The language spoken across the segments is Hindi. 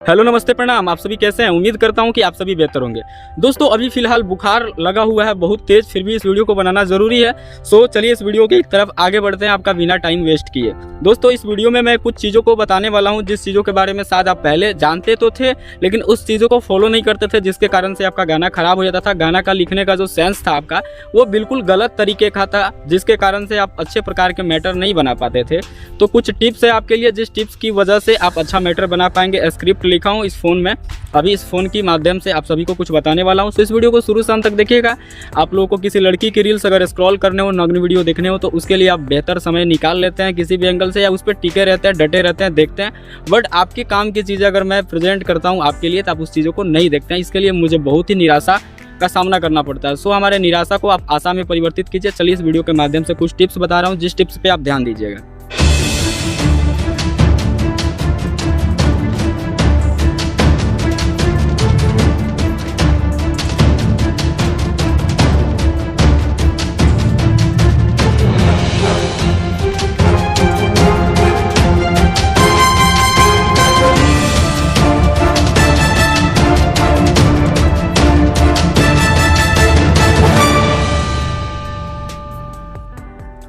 हेलो नमस्ते प्रणाम। आप सभी कैसे हैं? उम्मीद करता हूं कि आप सभी बेहतर होंगे। दोस्तों अभी फिलहाल बुखार लगा हुआ है बहुत तेज, फिर भी इस वीडियो को बनाना जरूरी है। सो चलिए इस वीडियो की तरफ आगे बढ़ते हैं आपका बिना टाइम वेस्ट किए। दोस्तों इस वीडियो में मैं कुछ चीज़ों को बताने वाला हूं जिस चीज़ों के बारे में शायद आप पहले जानते तो थे लेकिन उस चीज़ों को फॉलो नहीं करते थे, जिसके कारण से आपका गाना खराब हो जाता था। गाना का लिखने का जो सेंस था आपका वो बिल्कुल गलत तरीके का था, जिसके कारण से आप अच्छे प्रकार के मैटर नहीं बना पाते थे। तो कुछ टिप्स है आपके लिए, जिस टिप्स की वजह से आप अच्छा मैटर बना पाएंगे। स्क्रिप्ट लिखा हूँ इस फोन में, अभी इस फोन के माध्यम से आप सभी को कुछ बताने वाला हूँ। तो इस वीडियो को शुरू से अंत तक देखिएगा। आप लोगों को किसी लड़की की रील्स अगर स्क्रॉल करने हो, नग्न वीडियो देखने हो, तो उसके लिए आप बेहतर समय निकाल लेते हैं किसी भी एंगल से, या उस पर टिके रहते हैं, डटे रहते हैं, देखते हैं। बट आपके काम की चीज़ें अगर मैं प्रेजेंट करता हूँ आपके लिए तो आप उस चीज़ों को नहीं देखते हैं। इसके लिए मुझे बहुत ही निराशा का सामना करना पड़ता है। सो हमारे निराशा को आप आशा में परिवर्तित कीजिए। चलिए इस वीडियो के माध्यम से कुछ टिप्स बता रहा हूँ, जिस टिप्स पे आप ध्यान दीजिएगा।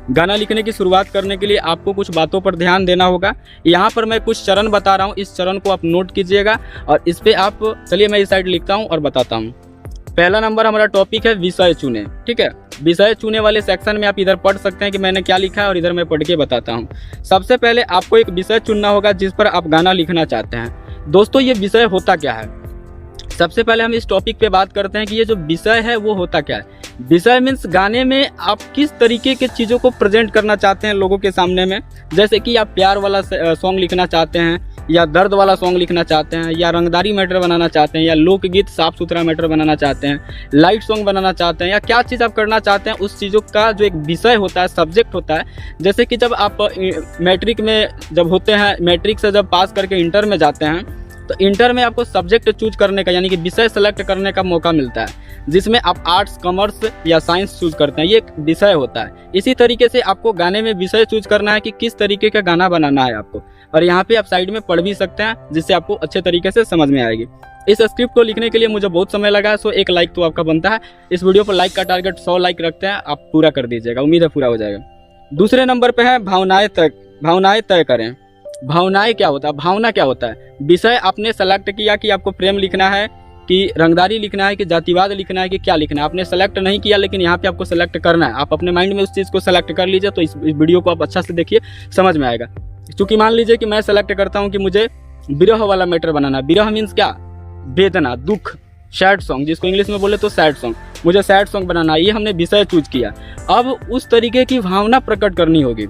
गाना लिखने की शुरुआत करने के लिए आपको कुछ बातों पर ध्यान देना होगा। यहाँ पर मैं कुछ चरण बता रहा हूँ, इस चरण को आप नोट कीजिएगा और इस पे आप चलिए मैं इस साइड लिखता हूँ और बताता हूँ। पहला नंबर हमारा टॉपिक है विषय चुने। ठीक है, विषय चुने वाले सेक्शन में आप इधर पढ़ सकते हैं कि मैंने क्या लिखा है और इधर मैं पढ़ के बताता हूँ। सबसे पहले आपको एक विषय चुनना होगा जिस पर आप गाना लिखना चाहते हैं। दोस्तों ये विषय होता क्या है, सबसे पहले हम इस टॉपिक पे बात करते हैं कि ये जो विषय है वो होता क्या है। विषय मीन्स गाने में आप किस तरीके के चीज़ों को प्रेजेंट करना चाहते हैं लोगों के सामने में। जैसे कि आप प्यार वाला सॉन्ग लिखना चाहते हैं, या दर्द वाला सॉन्ग लिखना चाहते हैं, या रंगदारी मैटर बनाना चाहते हैं, या लोकगीत साफ सुथरा मैटर बनाना चाहते हैं, लाइट सॉन्ग बनाना चाहते हैं, या क्या चीज़ आप करना चाहते हैं, उस चीज़ों का जो एक विषय होता है, सब्जेक्ट होता है। जैसे कि जब आप मैट्रिक में जब होते हैं, मैट्रिक से जब पास करके इंटर में जाते हैं तो इंटर में आपको सब्जेक्ट चूज करने का यानी कि विषय सेलेक्ट करने का मौका मिलता है, जिसमें आप आर्ट्स, कॉमर्स या साइंस चूज करते हैं। ये एक विषय होता है। इसी तरीके से आपको गाने में विषय चूज करना है कि किस तरीके का गाना बनाना है आपको, और यहाँ पे आप साइड में पढ़ भी सकते हैं जिससे आपको अच्छे तरीके से समझ में आएगी। इस स्क्रिप्ट को लिखने के लिए मुझे बहुत समय लगा है, सो एक लाइक तो आपका बनता है। इस वीडियो पर लाइक का टारगेट 100 लाइक रखते हैं, आप पूरा कर दीजिएगा, उम्मीद है पूरा हो जाएगा। दूसरे नंबर पे है भावनाएं तय करें। भावनाएं क्या होता है, भावना क्या होता है। विषय आपने सेलेक्ट किया कि आपको प्रेम लिखना है, कि रंगदारी लिखना है, कि जातिवाद लिखना है, कि क्या लिखना है। आपने सेलेक्ट नहीं किया लेकिन यहाँ पे आपको सेलेक्ट करना है। आप अपने माइंड में उस चीज़ को सेलेक्ट कर लीजिए, तो इस वीडियो को आप अच्छा से देखिए, समझ में आएगा। क्योंकि मान लीजिए कि मैं सेलेक्ट करता हूँ कि मुझे विरह वाला मैटर बनाना। विरह मीन्स क्या, वेदना, दुख, सैड सॉन्ग, जिसको इंग्लिश में बोले तो सैड सॉन्ग। मुझे सैड सॉन्ग बनाना, ये हमने विषय चूज किया। अब उस तरीके की भावना प्रकट करनी होगी।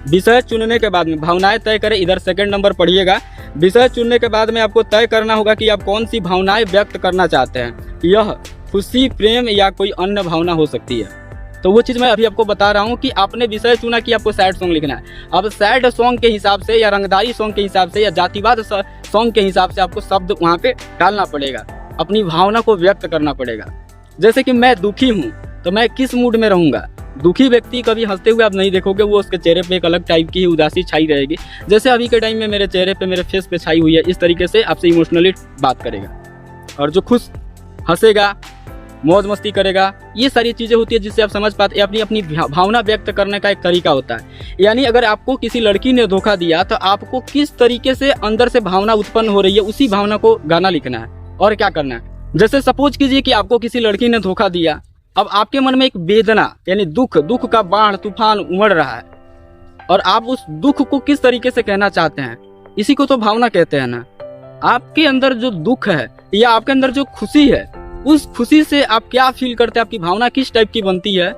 विषय चुनने के बाद में भावनाएं तय करें, इधर सेकंड नंबर पढ़िएगा। विषय चुनने के बाद में आपको तय करना होगा कि आप कौन सी भावनाएं व्यक्त करना चाहते हैं। यह खुशी, प्रेम या कोई अन्य भावना हो सकती है। तो वो चीज़ मैं अभी आपको बता रहा हूँ कि आपने विषय चुना कि आपको सैड सॉन्ग लिखना है। अब सैड सॉन्ग के हिसाब से, या रंगदारी सॉन्ग के हिसाब से, या जातिवाद सॉन्ग के हिसाब से आपको शब्द वहाँ पे डालना पड़ेगा, अपनी भावना को व्यक्त करना पड़ेगा। जैसे कि मैं दुखी हूँ तो मैं किस मूड में रहूँगा। दुखी व्यक्ति कभी हंसते हुए आप नहीं देखोगे, वो उसके चेहरे पे एक अलग टाइप की ही उदासी छाई रहेगी, जैसे अभी के टाइम में मेरे चेहरे पे, मेरे फेस पे छाई हुई है। इस तरीके से आपसे इमोशनली बात करेगा। और जो खुश हंसेगा, मौज मस्ती करेगा, ये सारी चीज़ें होती है जिससे आप समझ पाते हैं। अपनी भावना व्यक्त करने का एक तरीका होता है। यानी अगर आपको किसी लड़की ने धोखा दिया तो आपको किस तरीके से अंदर से भावना उत्पन्न हो रही है, उसी भावना को गाना लिखना है। और क्या करना है, जैसे सपोज कीजिए कि आपको किसी लड़की ने धोखा दिया। अब आपके मन में एक वेदना यानी दुख का बाढ़ तूफान उमड़ रहा है, और आप उस दुख को किस तरीके से कहना चाहते हैं, इसी को तो भावना कहते हैं ना। आपके अंदर जो दुख है या आपके अंदर जो खुशी है, उस खुशी से आप क्या फील करते हैं, आपकी भावना किस टाइप की बनती है,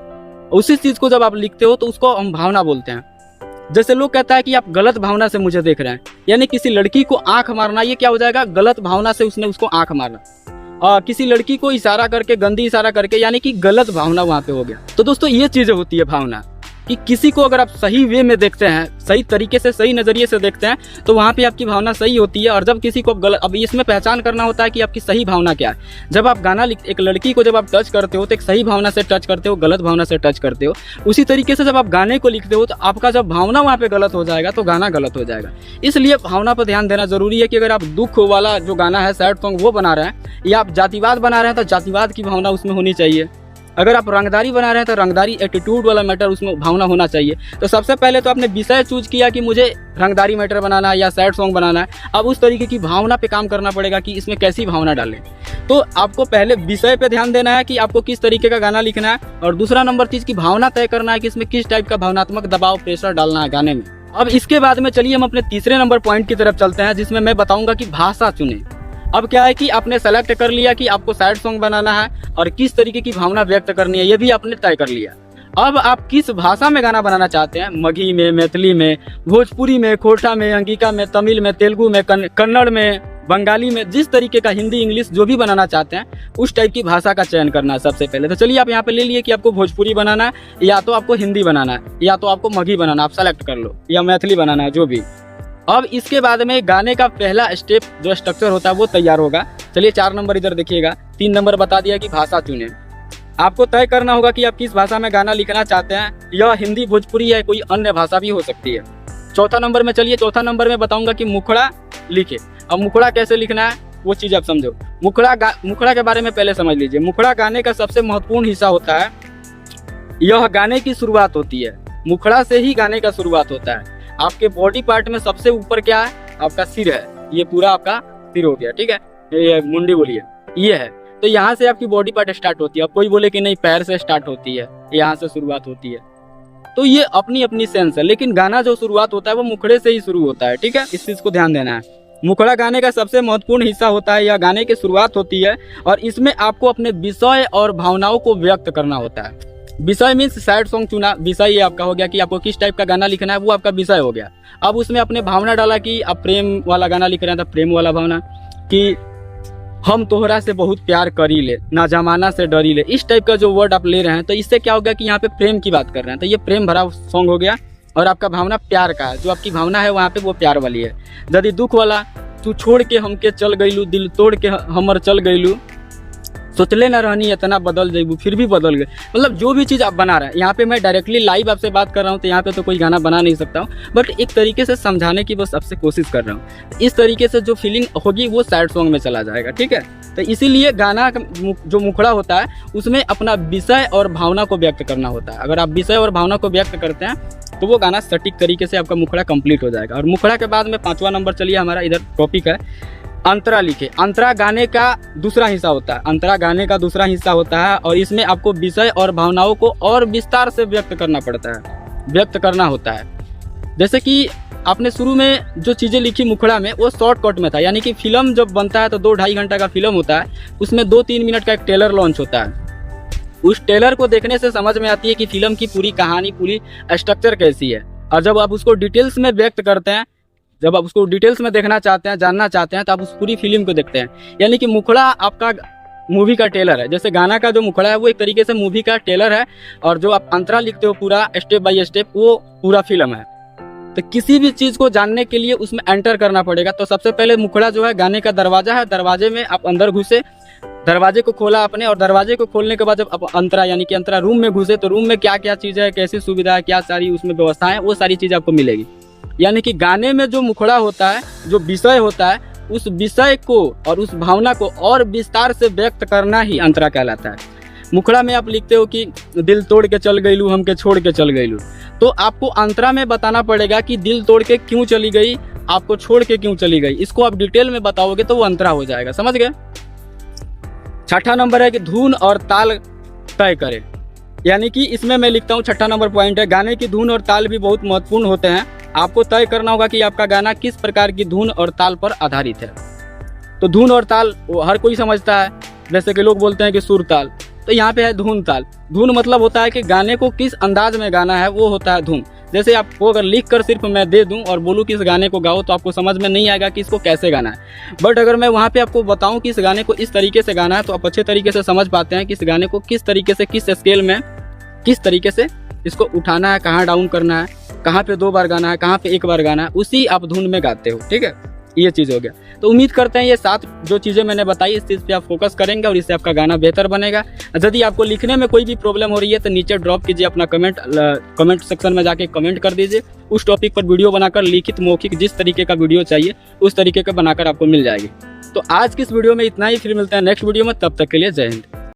उसी चीज को जब आप लिखते हो तो उसको हम भावना बोलते हैं। जैसे लोग कहता है कि आप गलत भावना से मुझे देख रहे हैं, यानी किसी लड़की को आंख मारना, ये क्या हो जाएगा, गलत भावना से उसने उसको आंख मारना। किसी लड़की को इशारा करके, गंदी इशारा करके, यानी कि गलत भावना वहां पे हो गया। तो दोस्तों ये चीजें होती है भावना। कि किसी को अगर आप सही वे में देखते हैं, सही तरीके से, सही नज़रिए से देखते हैं, तो वहाँ पे आपकी भावना सही होती है। और जब किसी को आप गलत, अब इसमें पहचान करना होता है कि आपकी सही भावना क्या है। जब आप गाना एक लड़की को जब आप टच करते हो तो एक सही भावना से टच करते हो, गलत भावना से टच करते हो। उसी तरीके से जब आप गाने को लिखते हो तो आपका जब भावना वहाँ पे गलत हो जाएगा तो गाना गलत हो जाएगा। इसलिए भावना पर ध्यान देना जरूरी है कि अगर आप दुख वाला जो गाना है, सैड सॉन्ग, वो बना रहे हैं, या आप जातिवाद बना रहे हैं तो जातिवाद की भावना उसमें होनी चाहिए। अगर आप रंगदारी बना रहे हैं तो रंगदारी एटीट्यूड वाला मैटर उसमें भावना होना चाहिए। तो सबसे पहले तो आपने विषय चूज किया कि मुझे रंगदारी मैटर बनाना है या सैड सॉन्ग बनाना है। अब उस तरीके की भावना पे काम करना पड़ेगा कि इसमें कैसी भावना डालें। तो आपको पहले विषय पे ध्यान देना है कि आपको किस तरीके का गाना लिखना है, और दूसरा नंबर चीज़ की भावना तय करना है कि इसमें किस टाइप का भावनात्मक दबाव, प्रेशर डालना है गाने में। अब इसके बाद में चलिए हम अपने तीसरे नंबर पॉइंट की तरफ चलते हैं, जिसमें मैं बताऊंगा कि भाषा चुने। अब क्या है कि आपने सेलेक्ट कर लिया कि आपको सैड सॉन्ग बनाना है और किस तरीके की भावना व्यक्त करनी है, ये भी आपने तय कर लिया। अब आप किस भाषा में गाना बनाना चाहते हैं, मगही में, मैथिली में, भोजपुरी में, खोरठा में, अंगिका में, तमिल में, तेलुगु में, कन्नड़ में, बंगाली में, जिस तरीके का, हिंदी, इंग्लिश, जो भी बनाना चाहते हैं उस टाइप की भाषा का चयन करना है सबसे पहले। तो चलिए आप यहाँ पे ले लिए कि आपको भोजपुरी बनाना है, या तो आपको हिंदी बनाना है, या तो आपको मगही बनाना, आप सेलेक्ट कर लो, या मैथिली बनाना है, जो भी। अब इसके बाद में गाने का पहला स्टेप जो स्ट्रक्चर होता है वो तैयार होगा। चलिए 4 नंबर इधर देखिएगा, 3 नंबर बता दिया कि भाषा चुने। आपको तय करना होगा कि आप किस भाषा में गाना लिखना चाहते हैं, यह हिंदी, भोजपुरी या कोई अन्य भाषा भी हो सकती है। चौथा नंबर में चलिए, चौथा नंबर में बताऊंगा कि मुखड़ा लिखे। अब मुखड़ा कैसे लिखना है वो चीज़ आप समझो। मुखड़ा के बारे में पहले समझ लीजिए। मुखड़ा गाने का सबसे महत्वपूर्ण हिस्सा होता है। यह गाने की शुरुआत होती है, मुखड़ा से ही गाने का शुरुआत होता है। आपके बॉडी पार्ट में सबसे ऊपर क्या है, आपका सिर है। ये पूरा आपका सिर हो गया, ठीक है, ये मुंडी बोलिए, ये है। तो यहाँ से आपकी बॉडी पार्ट स्टार्ट होती है। अब कोई बोले कि नहीं पैर से स्टार्ट होती है, यहाँ से शुरुआत होती है, तो ये अपनी अपनी सेंस है। लेकिन गाना जो शुरुआत होता है वो मुखड़े से ही शुरू होता है, ठीक है, इस चीज को ध्यान देना है। मुखड़ा गाने का सबसे महत्वपूर्ण हिस्सा होता है, यह गाने की शुरुआत होती है और इसमें आपको अपने विषय और भावनाओं को व्यक्त करना होता है। विषय मीन्स सैड सॉन्ग चुना, विषय ये आपका हो गया कि आपको किस टाइप का गाना लिखना है, वो आपका विषय हो गया। अब उसमें अपने भावना डाला कि आप प्रेम वाला गाना लिख रहे हैं तो प्रेम वाला भावना, कि हम तोहरा से बहुत प्यार करी ले, ना जमाना से डरी ले, इस टाइप का जो वर्ड आप ले रहे हैं तो इससे क्या हो गया कि यहाँ पे प्रेम की बात कर रहे हैं, तो ये प्रेम भरा सॉन्ग हो गया। और आपका भावना प्यार का है, जो आपकी भावना है वहाँ पे वो प्यार वाली है। यदि दुख वाला, तू छोड़ के हमके चल गईलू, दिल तोड़ के हमर चल गईलू, सोचले ना रहनी इतना बदल जाइबू, फिर भी बदल गए। मतलब जो भी चीज़ आप बना रहे हैं, यहाँ पे मैं डायरेक्टली लाइव आपसे बात कर रहा हूँ तो यहाँ पे तो कोई गाना बना नहीं सकता हूँ, बट एक तरीके से समझाने की बस आपसे कोशिश कर रहा हूँ। इस तरीके से जो फीलिंग होगी वो सैड सॉन्ग में चला जाएगा, ठीक है। तो इसीलिए गाना जो मुखड़ा होता है उसमें अपना विषय और भावना को व्यक्त करना होता है। अगर आप विषय और भावना को व्यक्त करते हैं तो वो गाना सटीक तरीके से आपका मुखड़ा कंप्लीट हो जाएगा। और मुखड़ा के बाद में 5वां नंबर चलिए, हमारा इधर टॉपिक है अंतरा लिखे। अंतरा गाने का दूसरा हिस्सा होता है, अंतरा गाने का दूसरा हिस्सा होता है और इसमें आपको विषय और भावनाओं को और विस्तार से व्यक्त करना पड़ता है, व्यक्त करना होता है। जैसे कि आपने शुरू में जो चीज़ें लिखी मुखड़ा में वो शॉर्टकट में था, यानी कि फिल्म जब बनता है तो 2-2.5 घंटा का फिल्म होता है, उसमें 2-3 मिनट का एक ट्रेलर लॉन्च होता है। उस ट्रेलर को देखने से समझ में आती है कि फिल्म की पूरी कहानी, पूरी स्ट्रक्चर कैसी है। और जब आप उसको डिटेल्स में व्यक्त करते हैं, जब आप उसको डिटेल्स में देखना चाहते हैं, जानना चाहते हैं, तो आप उस पूरी फिल्म को देखते हैं। यानी कि मुखड़ा आपका मूवी का ट्रेलर है। जैसे गाना का जो मुखड़ा है वो एक तरीके से मूवी का ट्रेलर है, और जो आप अंतरा लिखते हो पूरा स्टेप बाय स्टेप वो पूरा फिल्म है। तो किसी भी चीज़ को जानने के लिए उसमें एंटर करना पड़ेगा। तो सबसे पहले मुखड़ा जो है गाने का दरवाजा है, दरवाजे में आप अंदर घुसे, दरवाजे को खोला आपने, और दरवाजे को खोलने के बाद जब आप अंतरा यानी कि अंतरा रूम में घुसे तो रूम में क्या क्या चीज़ है, कैसी सुविधा है, क्या सारी उसमें व्यवस्था है, वो सारी चीज़ आपको मिलेगी। यानी कि गाने में जो मुखड़ा होता है, जो विषय होता है, उस विषय को और उस भावना को और विस्तार से व्यक्त करना ही अंतरा कहलाता है। मुखड़ा में आप लिखते हो कि दिल तोड़ के चल गईलू, हमके छोड़ के चल गईलू, तो आपको अंतरा में बताना पड़ेगा कि दिल तोड़ के क्यों चली गई, आपको छोड़ के क्यों चली गई। इसको आप डिटेल में बताओगे तो वो अंतरा हो जाएगा, समझ गए। 6ठा नंबर है कि धुन और ताल तय करें। यानी कि इसमें मैं लिखता हूँ 6ठा नंबर पॉइंट है, गाने की धुन और ताल भी बहुत महत्वपूर्ण होते हैं। आपको तय करना होगा कि आपका गाना किस प्रकार की धुन और ताल पर आधारित है। तो धुन और ताल वो हर कोई समझता है, जैसे कि लोग बोलते हैं कि सुर ताल, तो यहाँ पे है धुन ताल। धुन मतलब होता है कि गाने को किस अंदाज में गाना है, वो होता है धुन। जैसे आपको अगर लिख कर सिर्फ मैं दे दूं और बोलूं कि इस गाने को गाओ, तो आपको समझ में नहीं आएगा कि इसको कैसे गाना है। बट अगर मैं वहाँ पे आपको बताऊं कि इस गाने को इस तरीके से गाना है, तो आप अच्छे तरीके से समझ पाते हैं कि इस गाने को किस तरीके से, किस स्केल में, किस तरीके से इसको उठाना है, कहाँ डाउन करना है, कहाँ पे 2 बार गाना है, कहाँ पे 1 बार गाना है, उसी आप धुन में गाते हो। ठीक है, ये चीज़ हो गया। तो उम्मीद करते हैं ये 7 जो चीज़ें मैंने बताई इस चीज़ पे आप फोकस करेंगे और इससे आपका गाना बेहतर बनेगा। यदि आपको लिखने में कोई भी प्रॉब्लम हो रही है तो नीचे ड्रॉप कीजिए अपना कमेंट सेक्शन में जाके कमेंट कर दीजिए। उस टॉपिक पर वीडियो बनाकर लिखित मौखिक जिस तरीके का वीडियो चाहिए उस तरीके का बनाकर आपको मिल जाएगी। तो आज की इस वीडियो में इतना ही, फिर मिलते हैं नेक्स्ट वीडियो में, तब तक के लिए जय हिंद।